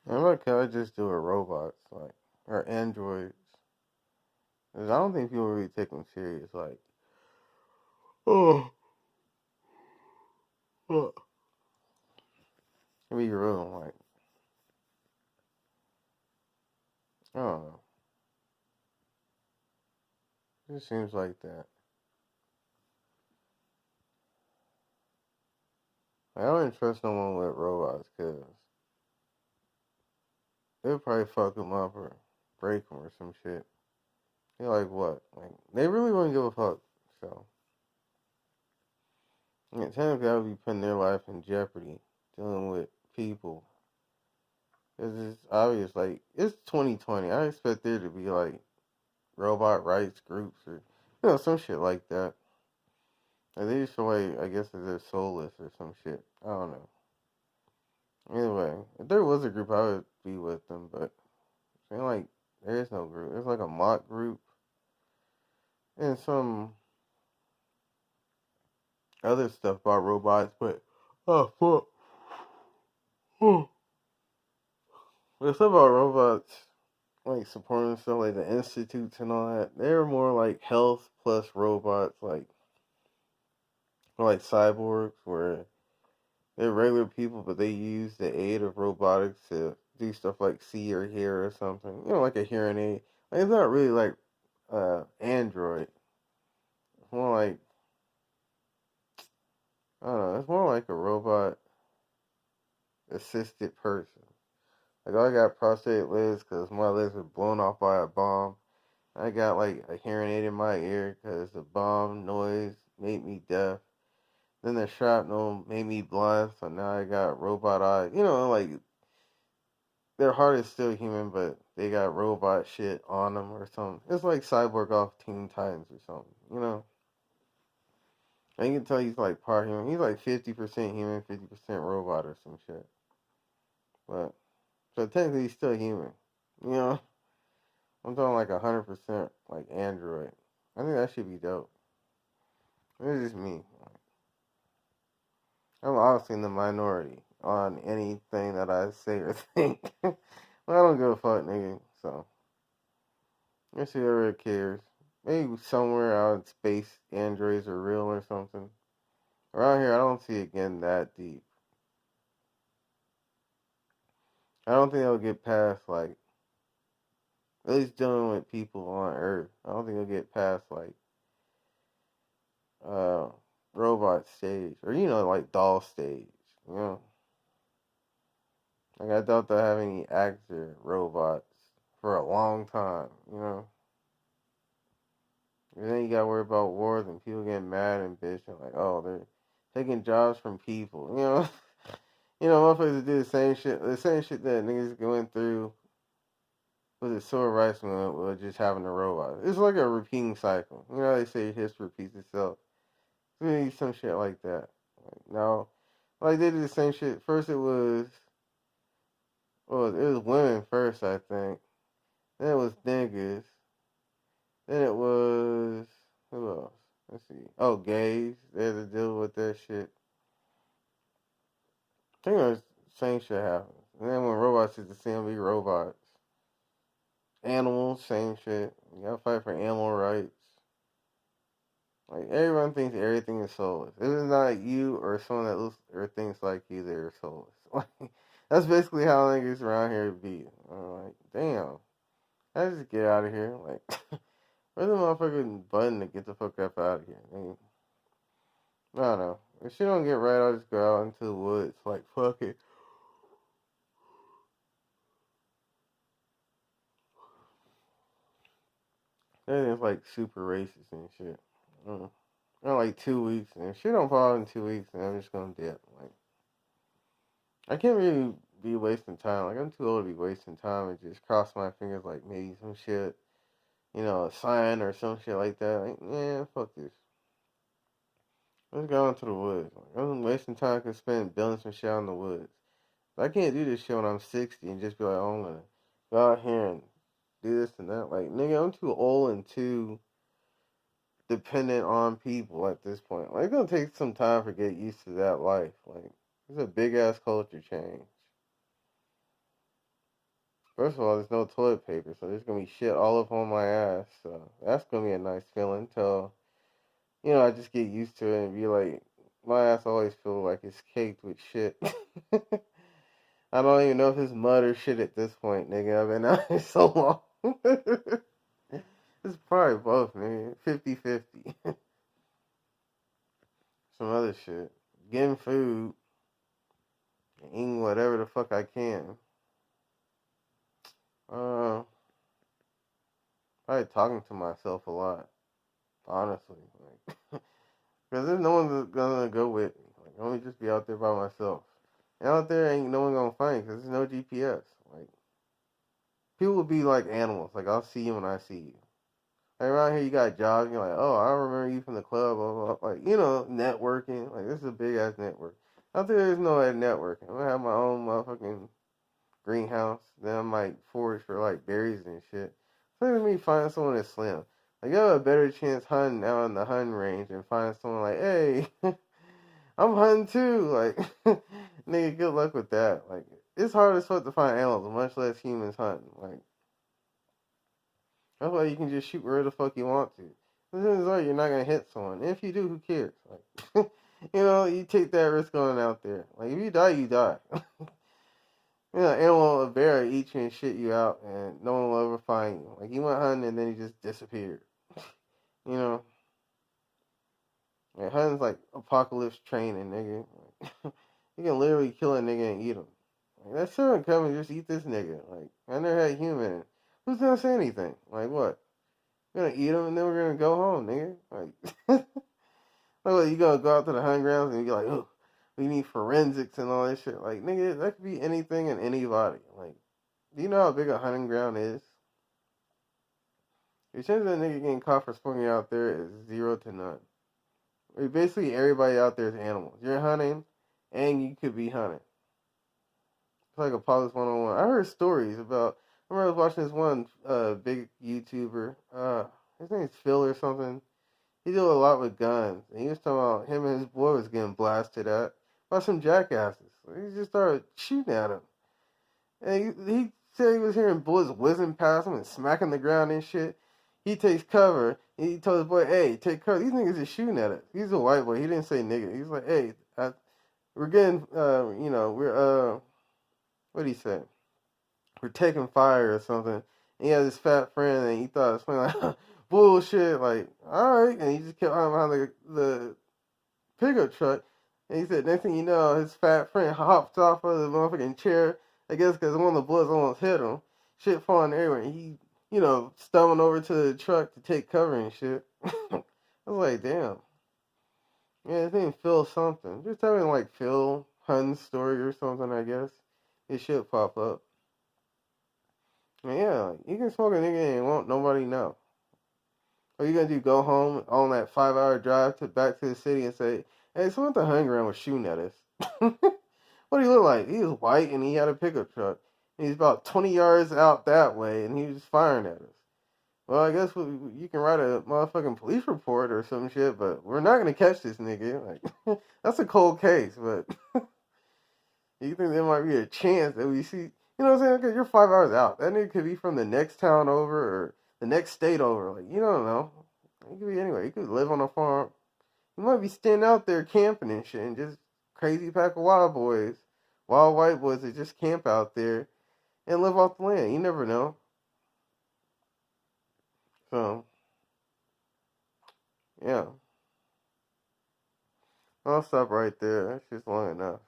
And what could I just do with robots, like, or androids? 'Cause I don't think people really take them serious. Like, oh, oh. To be real, like, I don't know. It just seems like that. Like, I don't trust no one with robots because they'll probably fuck them up or break them or some shit. They're like, what? Like, they really wouldn't give a fuck. So, I mean, technically, I would be putting their life in jeopardy dealing with people. It's obvious, like, it's 2020. I expect there to be, like, robot rights groups or, some shit like that. Like, they just feel like, I guess, they're soulless or some shit. I don't know. Anyway, if there was a group, I would be with them, but I feel like there is no group. There's like a mock group and some other stuff about robots, but oh fuck. Oh. But stuff about robots, like supporting stuff like the institutes and all that, they're more like health plus robots, like cyborgs, where they're regular people, but they use the aid of robotics to do stuff like see or hear or something. Like a hearing aid. Like, it's not really like Android. It's more like I don't know. It's more like a robot assisted person. Like I got prosthetic legs because my legs were blown off by a bomb. I got like a hearing aid in my ear because the bomb noise made me deaf. Then the shrapnel made me blind, so now I got robot eyes. Like their heart is still human, but they got robot shit on them or something. It's like Cyborg off Teen Titans or something. And you can tell he's like part human. He's like 50% human, 50% robot or some shit. But so technically he's still human. You know, I'm talking like 100% like Android. I think that should be dope. It's just me. I'm obviously in the minority on anything that I say or think. Well, I don't give a fuck, nigga. So let's see whoever cares. Maybe somewhere out in space, androids are real or something. Around here, I don't see it getting that deep. I don't think they'll get past like at least dealing with people on Earth. I don't think they'll get past like uh robot stage or like doll stage. You know, like I doubt they'll have any actor robots for a long time. And then you gotta worry about wars and people getting mad and bitching like, oh, they're taking jobs from people. Motherfuckers do the same shit that niggas going through with the civil rights movement with just having a robot. It's like a repeating cycle. They say history repeats itself. It's gonna be some shit like that. Now, like they did the same shit. First it was women first, I think. Then it was niggas. Then it was who else? Let's see. Oh, gays. They had to deal with that shit. I think the same shit happens. And then when robots hit the scene, be robots. Animals, same shit. You gotta fight for animal rights. Like everyone thinks everything is soulless. If it's not you or someone that looks or thinks like you, they're soulless. Like that's basically how niggas around here be. I'm like, damn, I just get out of here. Like, where's the motherfucking button to get the fuck up out of here? I don't know. If she don't get right, I'll just go out into the woods. Like, fuck it. Everything's like super racist and shit. Mm. In like 2 weeks, and if she don't fall in 2 weeks, then I'm just gonna dip. Like, I can't really be wasting time. Like, I'm too old to be wasting time and just cross my fingers like maybe some shit, a sign or some shit like that. Like, yeah, fuck this. Let's go into the woods. Like, I'm wasting time. I could spend building some shit out in the woods. I can't do this shit when I'm 60 and just be like, oh, I'm gonna go out here and do this and that. Like, nigga, I'm too old and too dependent on people at this point. Like, it's gonna take some time for get used to that life. Like, it's a big ass culture change. First of all, there's no toilet paper, so there's gonna be shit all up on my ass. So that's gonna be a nice feeling until, I just get used to it and be like, my ass always feel like it's caked with shit. I don't even know if it's mud or shit at this point, nigga. I've been out here so long. It's probably both, nigga. 50-50. Some other shit. Getting food, eating whatever the fuck I can. Uh, Probably talking to myself a lot, honestly. Like, because there's no one that's gonna go with me. Like, let me just be out there by myself. And out there ain't no one gonna find because there's no GPS. Like, people will be like animals. Like, I'll see you when I see you. Like, around here, you got jobs. And you're like, oh, I remember you from the club. Blah, blah, blah. Like, networking. Like, this is a big ass network. Out there's no networking. I'm gonna have my own motherfucking greenhouse. Then I might forage for like berries and shit. So let me find someone that's slim. Like, you have a better chance hunting out in the hunting range and find someone like, hey, I'm hunting too. Like, nigga, good luck with that. Like, it's hard as fuck to find animals, much less humans hunting. Like, that's why you can just shoot wherever the fuck you want to. As soon as you're not gonna hit someone. And if you do, who cares? Like, you take that risk going out there. Like, if you die, you die. Animal, a bear eat you and shit you out, and no one will ever find you. Like, he went hunting and then he just disappeared. You know, like, hunting's like apocalypse training, nigga. Like, you can literally kill a nigga and eat him. Like, that servant come and just eat this nigga. Like, I never had a human. Who's gonna say anything? Like, what? We're gonna eat him and then we're gonna go home, nigga. Like, like, you gonna go out to the hunting grounds and you be like, oh, we need forensics and all that shit. Like, nigga, that could be anything and anybody. Like, do you know how big a hunting ground is? Your chance of a nigga getting caught for smoking out there is 0 to none. Basically, everybody out there is animals. You're hunting, and you could be hunted. It's like a Apollos 101. I heard stories about. I remember I was watching this one big YouTuber. His name's Phil or something. He did a lot with guns, and he was talking about him and his boy was getting blasted at by some jackasses. So he just started shooting at him, and he said he was hearing bullets whizzing past him and smacking the ground and shit. He takes cover. And he told his boy, "Hey, take cover. These niggas is shooting at us." He's a white boy. He didn't say nigga. He's like, "Hey, we're getting, what did he say? We're taking fire or something." And he had this fat friend, and he thought it was funny, like bullshit. Like, all right, and he just kept on behind the pickup truck. And he said, next thing you know, his fat friend hopped off of the motherfucking chair. I guess because one of the bullets almost hit him. Shit falling everywhere. And he, stumbling over to the truck to take cover and shit. I was like, damn. Yeah, his name Phil something. Just having like Phil Hunn's story or something, I guess. It should pop up. And yeah, you can smoke a nigga and won't nobody know. What you gonna do? Go home on that 5-hour drive back to the city and say, "Hey, someone at the hungry ground was shooting at us." What did he look like? He was white and he had a pickup truck. And he's about 20 yards out that way and he was just firing at us. Well, I guess you can write a motherfucking police report or some shit, but we're not gonna catch this nigga. Like, that's a cold case, but you think there might be a chance that we see? You know what I'm saying? Because you're 5 hours out. That nigga could be from the next town over or the next state over. Like, you don't know. He could be anywhere. He could live on a farm. He might be standing out there camping and shit, and just crazy pack of wild boys, wild white boys that just camp out there and live off the land. You never know. So, yeah. I'll stop right there. That's just long enough.